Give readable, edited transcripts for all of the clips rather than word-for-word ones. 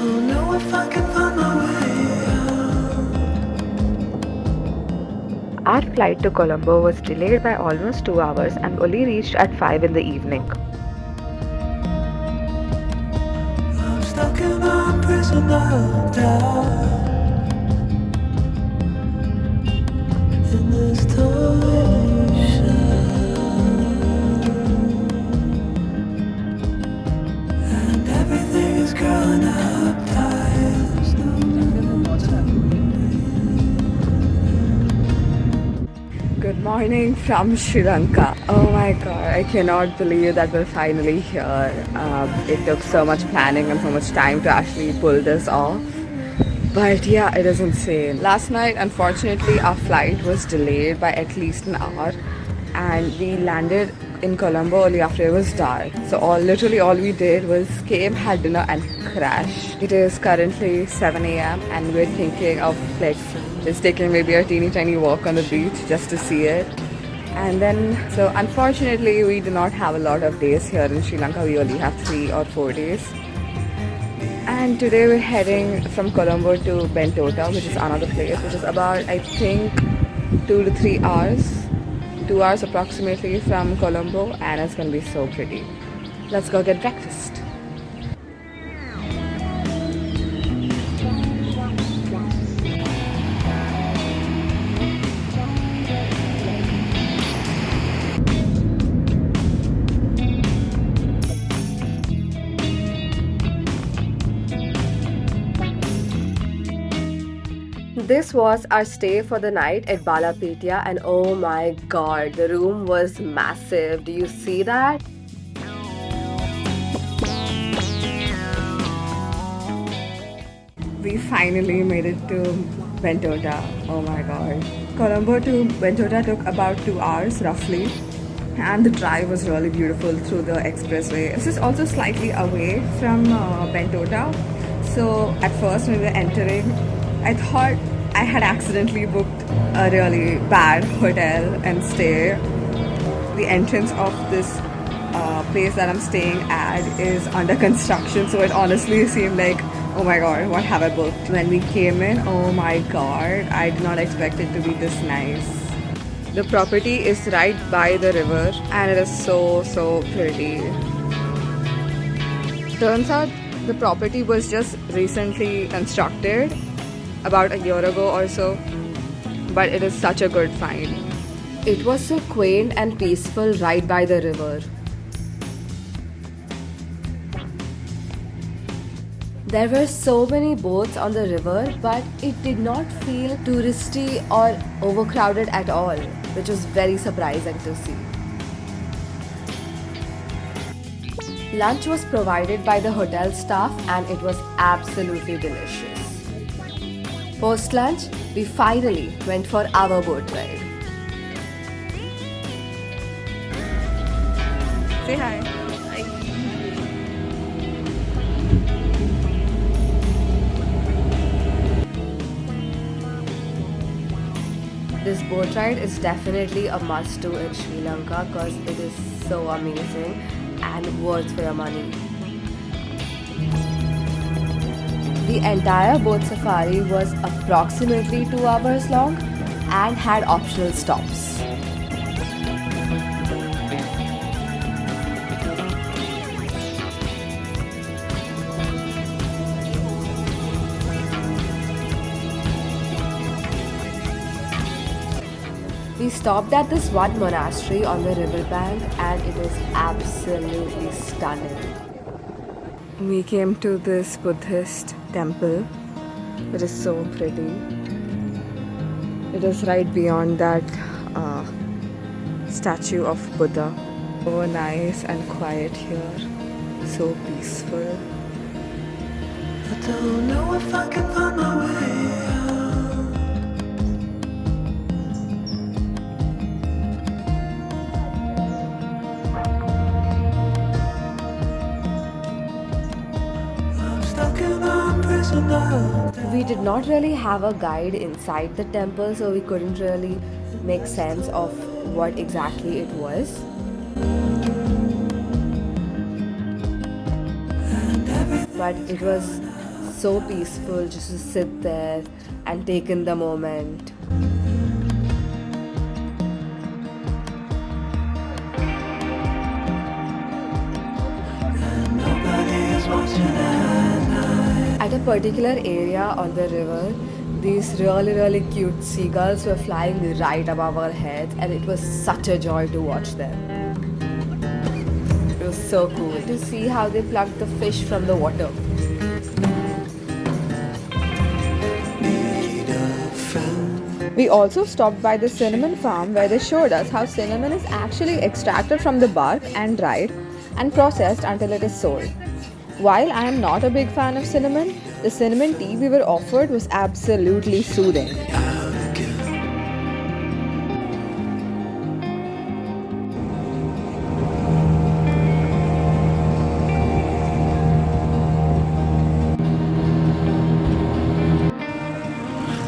don't know if I can find my way out. Our flight to Colombo was delayed by almost 2 hours and only reached at 5 in the evening. I'm stuck in a prison of doubt. In this torsion, and everything is growing up tight. Good morning from Sri Lanka. Oh my god, I cannot believe that we're finally here. It took so much planning and so much time to actually pull this off. But yeah, it is insane. Last night, unfortunately, our flight was delayed by at least an hour, and we landed in Colombo only after it was dark. So literally all we did was came, had dinner, and crashed. It is currently 7 a.m. and we're thinking of like just taking maybe a teeny tiny walk on the beach just to see it. And then, so unfortunately, we do not have a lot of days here in Sri Lanka. We only have 3 or 4 days. And today we're heading from Colombo to Bentota, which is another place, which is about, I think, 2 to 3 hours. 2 hours approximately from Colombo, and it's gonna be so pretty. Let's go get breakfast. This was our stay for the night at Balapetia, and oh my god, the room was massive. Do you see that? We finally made it to Bentota. Oh my god. Colombo to Bentota took about 2 hours roughly, and the drive was really beautiful through the expressway. This is also slightly away from Bentota. So at first when we were entering, I thought I had accidentally booked a really bad hotel and stay. The entrance of this place that I'm staying at is under construction, so it honestly seemed like, oh my god, what have I booked? When we came in, oh my god, I did not expect it to be this nice. The property is right by the river and it is so pretty. Turns out the property was just recently constructed about a year ago or so, but it is such a good find. It was so quaint and peaceful right by the river. There were so many boats on the river, but it did not feel touristy or overcrowded at all, which was very surprising to see. Lunch was provided by the hotel staff and it was absolutely delicious. Post lunch, we finally went for our boat ride. Say hi. Hi. This boat ride is definitely a must do in Sri Lanka because it is so amazing and worth for your money. The entire boat safari was approximately 2 hours long and had optional stops. We stopped at this one monastery on the riverbank and it was absolutely stunning. We came to this Buddhist temple. It is so pretty. It is right beyond that statue of Buddha. So nice and quiet here. So peaceful. I don't know if I can find my way out. I'm stuck in a prison of We did not really have a guide inside the temple, so we couldn't really make sense of what exactly it was. But it was so peaceful just to sit there and take in the moment. Nobody is watching at night. At a particular area on the river, these really cute seagulls were flying right above our heads, and it was such a joy to watch them. It was so cool to see how they plucked the fish from the water. Need a friend. We also stopped by the cinnamon farm where they showed us how cinnamon is actually extracted from the bark and dried and processed until it is sold. While I am not a big fan of cinnamon, the cinnamon tea we were offered was absolutely soothing. Out again.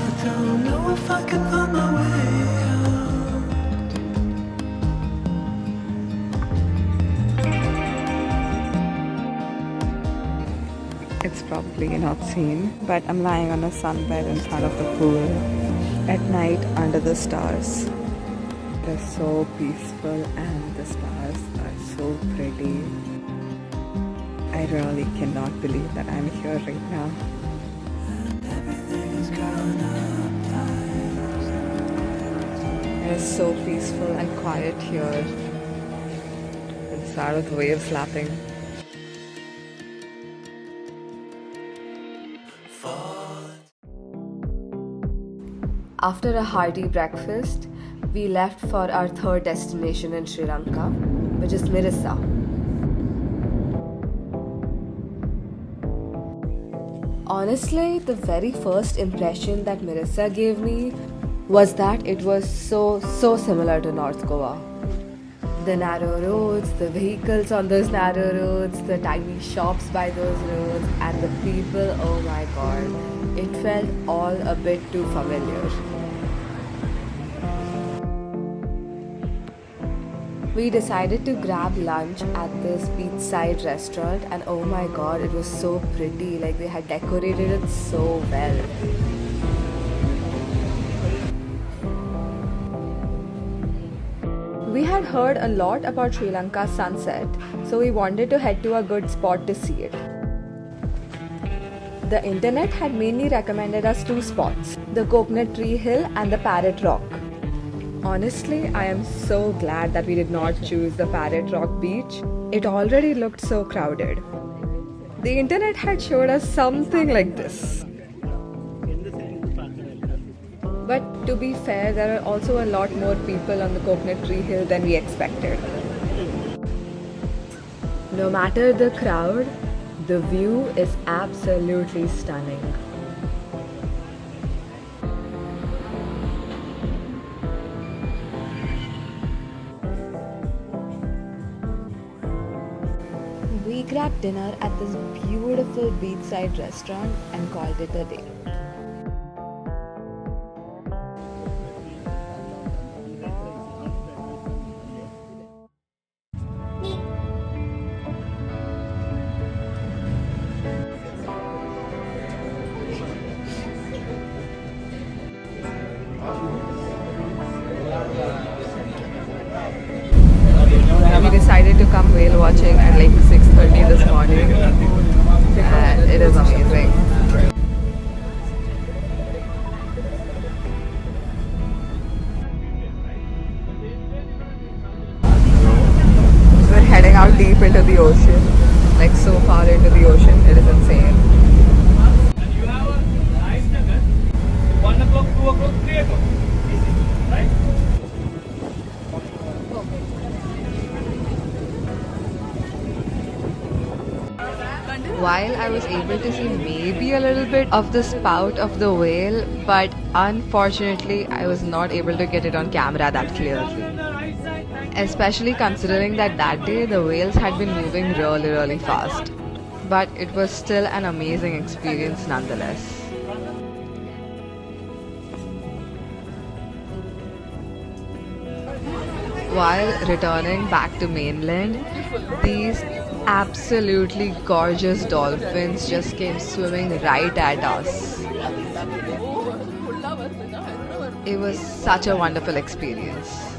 I don't know if I can find my way out. It's probably not seen, but I'm lying on a sunbed in front of the pool at night under the stars. They're so peaceful and the stars are so pretty. I really cannot believe that I'm here right now. Everything is going up tight. It is so peaceful and quiet here. The sound of the waves lapping. After a hearty breakfast, we left for our third destination in Sri Lanka, which is Mirissa. Honestly, the very first impression that Mirissa gave me was that it was so similar to North Goa. The narrow roads, the vehicles on those narrow roads, the tiny shops by those roads, and the people, oh my god, it felt all a bit too familiar. We decided to grab lunch at this beachside restaurant, and oh my god, it was so pretty. Like they had decorated it so well. We had heard a lot about Sri Lanka's sunset, so we wanted to head to a good spot to see it. The internet had mainly recommended us two spots, the Coconut Tree Hill and the Parrot Rock. Honestly, I am so glad that we did not choose the Parrot Rock beach. It already looked so crowded. The internet had showed us something like this. But to be fair, there are also a lot more people on the Coconut Tree Hill than we expected. No matter the crowd, the view is absolutely stunning. We grabbed dinner at this beautiful beachside restaurant and called it a day. We decided to come whale watching at like 6:30 this morning, and it is amazing. We're heading out deep into the ocean, like so far into the ocean, it is insane. You have a nice nugget. 1 o'clock, 2 o'clock, 3 o'clock. Right? While I was able to see maybe a little bit of the spout of the whale, but unfortunately I was not able to get it on camera that clearly. Especially considering that day the whales had been moving really fast. But it was still an amazing experience nonetheless. While returning back to mainland, these Absolutely gorgeous dolphins just came swimming right at us. It was such a wonderful experience.